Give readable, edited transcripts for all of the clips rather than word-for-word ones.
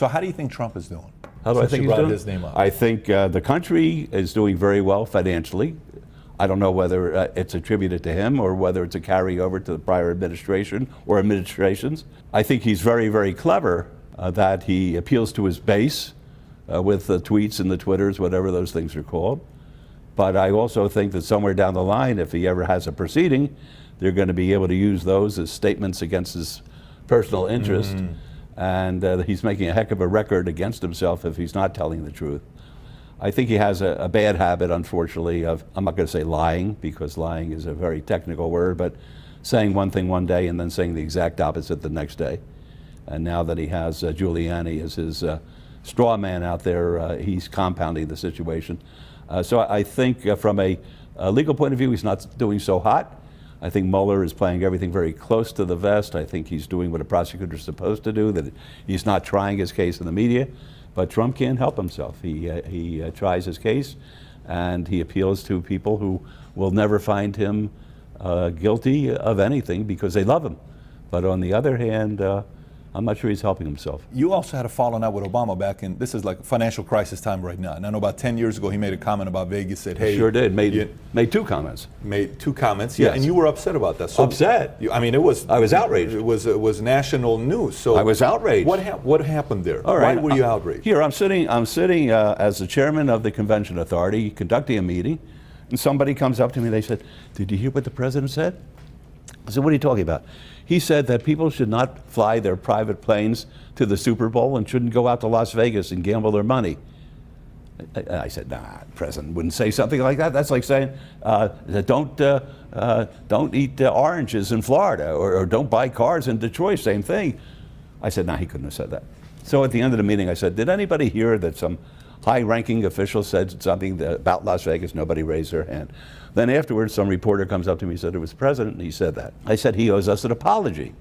So how do you think Trump is doing? How do I Since think you he's brought doing? his name up. I think the country is doing very well financially. I don't know whether it's attributed to him or whether it's a carryover to the prior administration or administrations. I think he's very, very clever that he appeals to his base with the tweets and the Twitters, whatever those things are called. But I also think that somewhere down the line, if he ever has a proceeding, they're going to be able to use those as statements against his personal interest. And he's making a heck of a record against himself if he's not telling the truth. I think he has a bad habit, unfortunately, of, I'm not going to say lying, because lying is a very technical word, but saying one thing one day and then saying the exact opposite the next day. And now that he has Giuliani as his straw man out there, he's compounding the situation. So I think from a legal point of view, he's not doing so hot. I think Mueller is playing everything very close to the vest. I think he's doing what a prosecutor is supposed to do, that he's not trying his case in the media. But Trump can't help himself. He tries his case, and he appeals to people who will never find him guilty of anything because they love him. But on the other hand, I'm not sure he's helping himself. You also had a falling out with Obama back in, this is like financial crisis time right now. And I know about 10 years ago he made a comment about Vegas, said, hey. Sure did, made two comments. Made two comments, yeah, Yes. and you were upset about that. So Upset? I mean, it was. I was outraged. It was national news. So I was outraged. What happened there? All right. Why were you outraged? Here, I'm sitting as the chairman of the convention authority, conducting a meeting, and somebody comes up to me, they said, did you hear what the president said? I said, what are you talking about? He said that people should not fly their private planes to the Super Bowl and shouldn't go out to Las Vegas and gamble their money. I said, nah, the president wouldn't say something like that. That's like saying, don't eat oranges in Florida, or don't buy cars in Detroit, same thing. I said, nah, he couldn't have said that. So at the end of the meeting, I said, did anybody hear that some high-ranking official said something about Las Vegas? Nobody raised their hand. Then afterwards, some reporter comes up to me and said it was the president, and he said that. I said, he owes us an apology.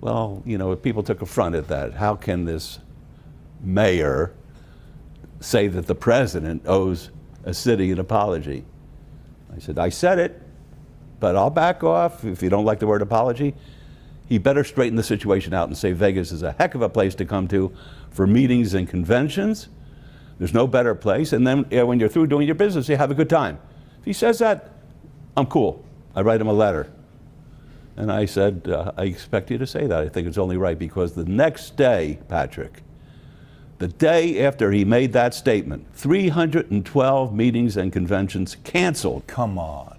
Well, you know, people took affront at that. How can this mayor say that the president owes a city an apology? I said, I said it, but I'll back off if you don't like the word apology. He better straighten the situation out and say Vegas is a heck of a place to come to for meetings and conventions. There's no better place. And then when you're through doing your business, you have a good time. If he says that, I'm cool. I write him a letter. And I said, I expect you to say that. I think it's only right, because the next day, Patrick, the day after he made that statement, 312 meetings and conventions canceled. Come on.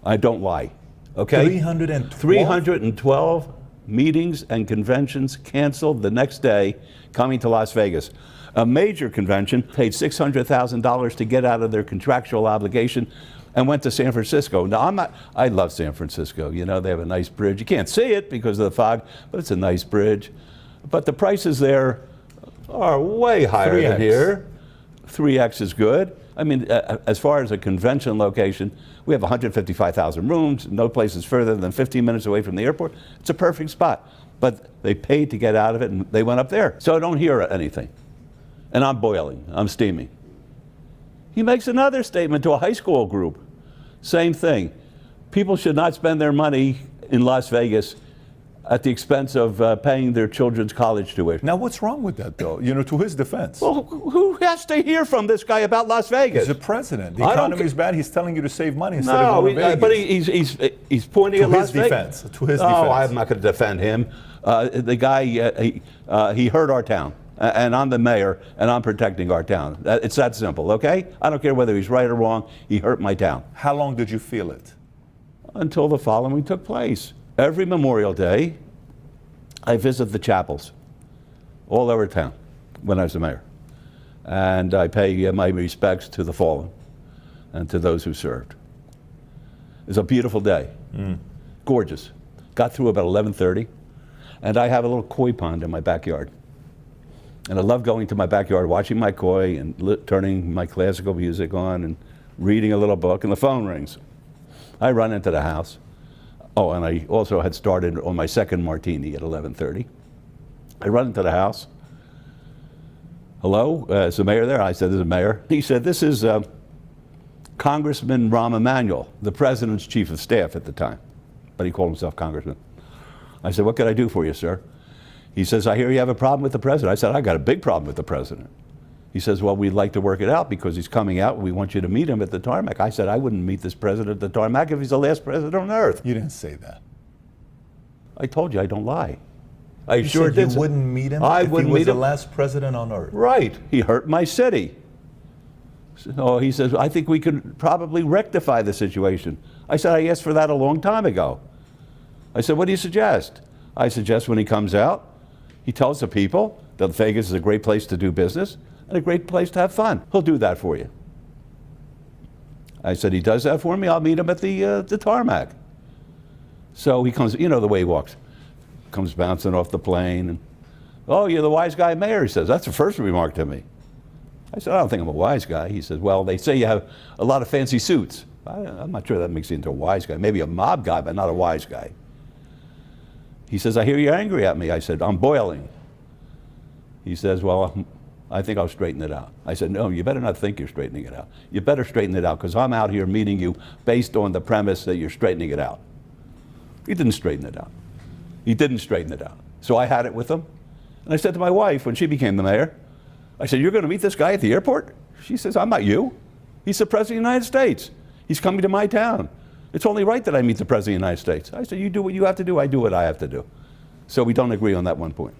I don't lie, okay? 312 meetings and conventions canceled the next day, coming to Las Vegas. A major convention paid $600,000 to get out of their contractual obligation and went to San Francisco. Now, I love San Francisco. You know, they have a nice bridge. You can't see it because of the fog, but it's a nice bridge. But the prices there are way higher 3X. than here. 3X is good. I mean, as far as a convention location, we have 155,000 rooms. No place is further than 15 minutes away from the airport. It's a perfect spot. But they paid to get out of it, and they went up there. So I don't hear anything. And I'm boiling. I'm steaming. He makes another statement to a high school group. Same thing. People should not spend their money in Las Vegas at the expense of paying their children's college tuition. Now, what's wrong with that, though? You know, to his defense. Well, who has to hear from this guy about Las Vegas? He's the president. The economy is bad. He's telling you to save money instead of going to Vegas. But he's pointing at Las Vegas. To his defense. Oh, I'm not going to defend him. The guy, he hurt our town. And I'm the mayor, and I'm protecting our town. It's that simple, okay? I don't care whether he's right or wrong. He hurt my town. How long did you feel it? Until the following took place. Every Memorial Day, I visit the chapels all over town when I was the mayor. And I pay my respects to the fallen and to those who served. It's a beautiful day. Gorgeous. Got through about 11:30, and I have a little koi pond in my backyard. And I love going to my backyard, watching my koi and turning my classical music on and reading a little book, and the phone rings. I run into the house. Oh, and I also had started on my second martini at 11:30. I run into the house. Hello, is the mayor there? I said, this is the mayor. He said, this is Congressman Rahm Emanuel, the president's chief of staff at the time. But he called himself Congressman. I said, what can I do for you, sir? He says, I hear you have a problem with the president. I said, I got a big problem with the president. He says, well, we'd like to work it out because he's coming out. We want you to meet him at the tarmac. I said, I wouldn't meet this president at the tarmac if he's the last president on earth. You didn't say that. I told you I don't lie. I You sure said did. you wouldn't meet him I if wouldn't he was meet the him. last president on earth. Right. He hurt my city. So he says, I think we could probably rectify the situation. I said, I asked for that a long time ago. I said, what do you suggest? I suggest when he comes out, he tells the people that Vegas is a great place to do business and a great place to have fun. He'll do that for you. I said, he does that for me, I'll meet him at the tarmac. So he comes, you know the way he walks. Comes bouncing off the plane. And, oh, you're the wise guy mayor, he says. That's the first remark to me. I said, I don't think I'm a wise guy. He says, well, they say you have a lot of fancy suits. I'm not sure that makes you into a wise guy. Maybe a mob guy, but not a wise guy. He says, I hear you're angry at me. I said, I'm boiling. He says, well, I think I'll straighten it out. I said, no, you better not think you're straightening it out. You better straighten it out because I'm out here meeting you based on the premise that you're straightening it out. He didn't straighten it out. He didn't straighten it out. So I had it with him. And I said to my wife when she became the mayor, I said, you're going to meet this guy at the airport? She says, I'm not you. He's the President of the United States. He's coming to my town. It's only right that I meet the President of the United States. I said, you do what you have to do, I do what I have to do. So we don't agree on that one point.